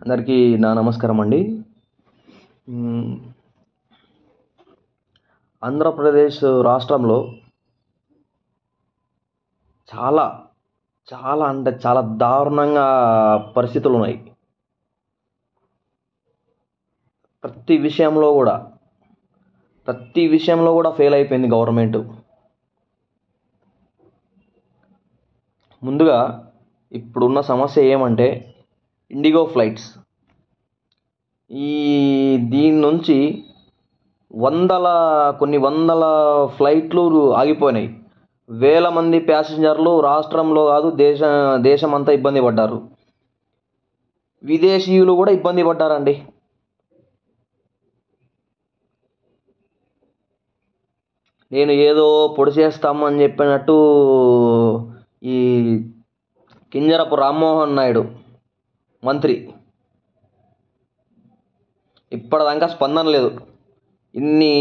అందరికీ నా నమస్కారం అండి. ఆంధ్రప్రదేశ్ రాష్ట్రంలో చాలా చాలా అంటే చాలా దారుణంగా పరిస్థితులు ఉన్నాయి. ప్రతి విషయంలో కూడా ఫెయిల్ అయిపోయింది గవర్నమెంట్. ముందుగా ఇప్పుడున్న సమస్య ఏమంటే ఇండిగో ఫ్లైట్స్. దీని నుంచి కొన్ని వందల ఫ్లైట్లు ఆగిపోయినాయి. వేల మంది ప్యాసింజర్లు రాష్ట్రంలో కాదు దేశమంతా ఇబ్బంది పడ్డారు. విదేశీయులు కూడా ఇబ్బంది పడ్డారండి. నేను ఏదో పొడి చేస్తామని చెప్పినట్టు ఈ కింజరపు రామ్మోహన్ నాయుడు మంత్రి ఇప్పటిదాకా స్పందన లేదు. ఇన్ని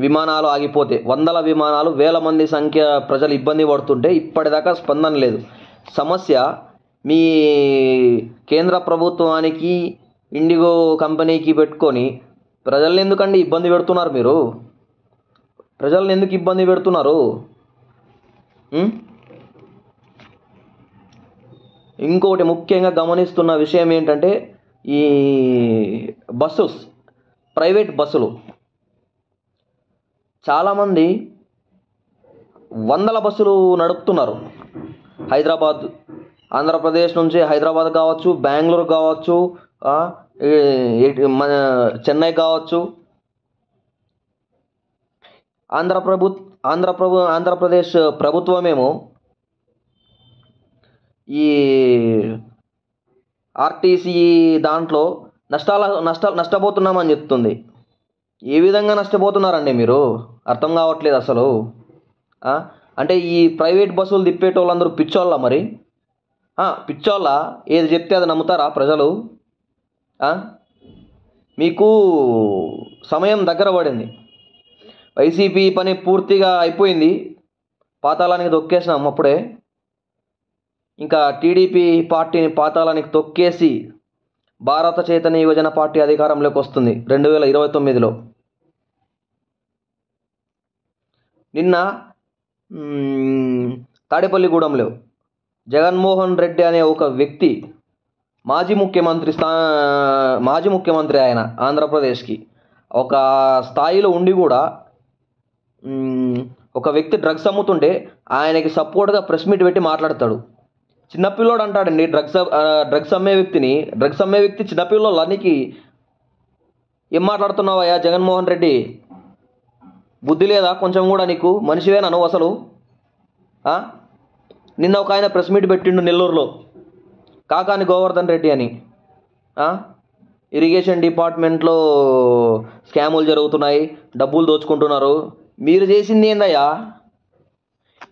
విమానాలు ఆగిపోతే, వందల విమానాలు, వేల మంది సంఖ్య ప్రజలు ఇబ్బంది పడుతుంటే ఇప్పటిదాకా స్పందన లేదు. సమస్య మీ కేంద్ర ప్రభుత్వానికి, ఇండిగో కంపెనీకి పెట్టుకొని ప్రజల్ని ఎందుకండి ఇబ్బంది పెడుతున్నారు? మీరు ప్రజల్ని ఎందుకు ఇబ్బంది పెడుతున్నారు? ఇంకొకటి ముఖ్యంగా గమనిస్తున్న విషయం ఏంటంటే ఈ ప్రైవేట్ బస్సులు, చాలామంది వందల బస్సులు నడుపుతున్నారు. ఆంధ్రప్రదేశ్ నుంచి హైదరాబాద్ కావచ్చు, బెంగళూరు కావచ్చు, చెన్నై కావచ్చు. ఆంధ్రప్రదేశ్ ప్రభుత్వమేమో ఈ ఆర్టీసీ దాంట్లో నష్టపోతున్నామని చెప్తుంది. ఏ విధంగా నష్టపోతున్నారండి మీరు? అర్థం కావట్లేదు అసలు. అంటే ఈ ప్రైవేట్ బస్సులు తిప్పేటోళ్ళందరూ పిచ్చోళ్ళ? మరి పిచ్చోళ్ళ? ఏది చెప్తే అది నమ్ముతారా ప్రజలు? మీకు సమయం దగ్గర పడింది. వైసీపీ పని పూర్తిగా అయిపోయింది, పాతాళానికి తొక్కేసినాం అప్పుడే. ఇంకా టీడీపీ పార్టీని పాతాళానికి తొక్కేసి భారత చైతన్య యువజన పార్టీ అధికారంలోకి వస్తుంది 2029లో. నిన్న తాడేపల్లిగూడెంలో జగన్మోహన్ రెడ్డి అనే ఒక వ్యక్తి, మాజీ ముఖ్యమంత్రి ఆయన, ఆంధ్రప్రదేశ్కి ఒక స్థాయిలో ఉండి కూడా ఒక వ్యక్తి డ్రగ్స్ అమ్ముతుంటే ఆయనకి సపోర్ట్గా ప్రెస్ మీట్ పెట్టి మాట్లాడతాడు. చిన్నపిల్లోడు అంటాడండి డ్రగ్స్ అమ్మే వ్యక్తి చిన్నపిల్లోళ్ళనికి ఏం మాట్లాడుతున్నావయ్యా జగన్మోహన్ రెడ్డి? బుద్ధి లేదా కొంచెం కూడా నీకు? మనిషివేనా నువ్వు అసలు? నిన్న ఒక ఆయన ప్రెస్ మీట్ పెట్టిండు నెల్లూరులో, కాకాని గోవర్ధన్ రెడ్డి అని. ఇరిగేషన్ డిపార్ట్మెంట్లో స్కాములు జరుగుతున్నాయి, డబ్బులు దోచుకుంటున్నారు. మీరు చేసింది ఏందయ్యా?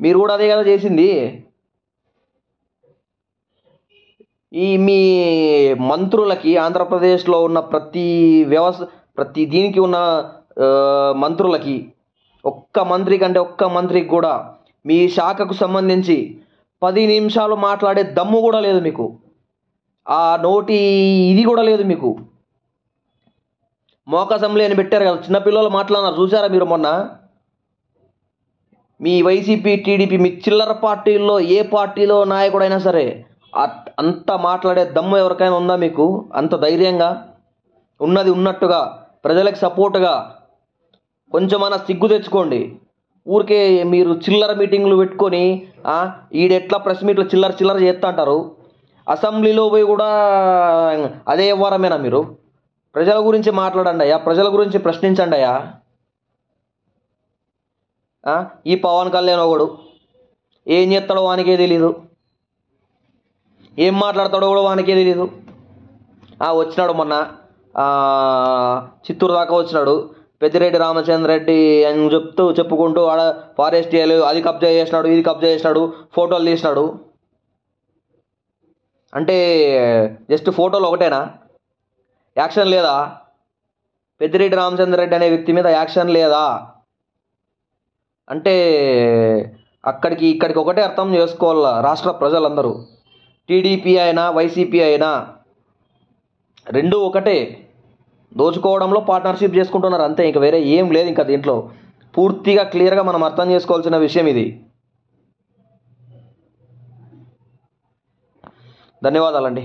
మీరు కూడా అదే కదా చేసింది. మీ మంత్రులకి, ఆంధ్రప్రదేశ్లో ఉన్న ప్రతి దీనికి ఉన్న మంత్రులకి, ఒక్క మంత్రికి కూడా మీ శాఖకు సంబంధించి 10 నిమిషాలు మాట్లాడే దమ్ము కూడా లేదు మీకు. ఆ నోటి ఇది కూడా లేదు మీకు. మోక అసెంబ్లీ అని పెట్టారు కదా, చిన్నపిల్లలు మాట్లాడినారు, చూసారా మీరు మొన్న? మీ వైసీపీ, టీడీపీ, మీ చిల్లర పార్టీల్లో ఏ పార్టీలో నాయకుడైనా సరే అంత మాట్లాడే దమ్ము ఎవరికైనా ఉందా మీకు? అంత ధైర్యంగా ఉన్నది ఉన్నట్టుగా ప్రజలకు సపోర్టుగా కొంచెమైనా సిగ్గు తెచ్చుకోండి. ఊరికే మీరు చిల్లర మీటింగ్లు పెట్టుకొని ఈడెట్లా ప్రెస్ మీట్లు చిల్లర చేస్తా అంటారు. అసెంబ్లీలో పోయి కూడా అదే వ్యవహారమేనా మీరు? ప్రజల గురించి మాట్లాడండి అయ్యా, ప్రజల గురించి ప్రశ్నించండి అయ్యా. ఈ పవన్ కళ్యాణ్ ఒకడు ఏం చేస్తాడో వానికే తెలీదు, ఏం మాట్లాడతాడో కూడా వానికే తెలీదు. వచ్చినాడు మొన్న చిత్తూరు దాకా వచ్చినాడు, పెద్దిరెడ్డి రామచంద్రరెడ్డి అని చెప్పుకుంటూ ఆడ ఫారెస్ట్ అది కబ్జా చేసినాడు, ఇది కబ్జా చేసినాడు, ఫోటోలు తీసినాడు. అంటే జస్ట్ ఫోటోలు ఒకటేనా? యాక్షన్ లేదా? పెద్దిరెడ్డి రామచంద్రరెడ్డి అనే వ్యక్తి మీద యాక్షన్ లేదా? అంటే ఇక్కడికి ఒకటే అర్థం చేసుకోవాలా రాష్ట్ర ప్రజలందరూ. టీడీపీ అయినా వైసీపీ అయినా రెండూ ఒకటే, దోచుకోవడంలో పార్ట్నర్షిప్ చేసుకుంటున్నారు అంతే, ఇంకా వేరే ఏం లేదు ఇంకా దీంట్లో. పూర్తిగా క్లియర్గా మనం అర్థం చేసుకోవాల్సిన విషయం ఇది. ధన్యవాదాలండి.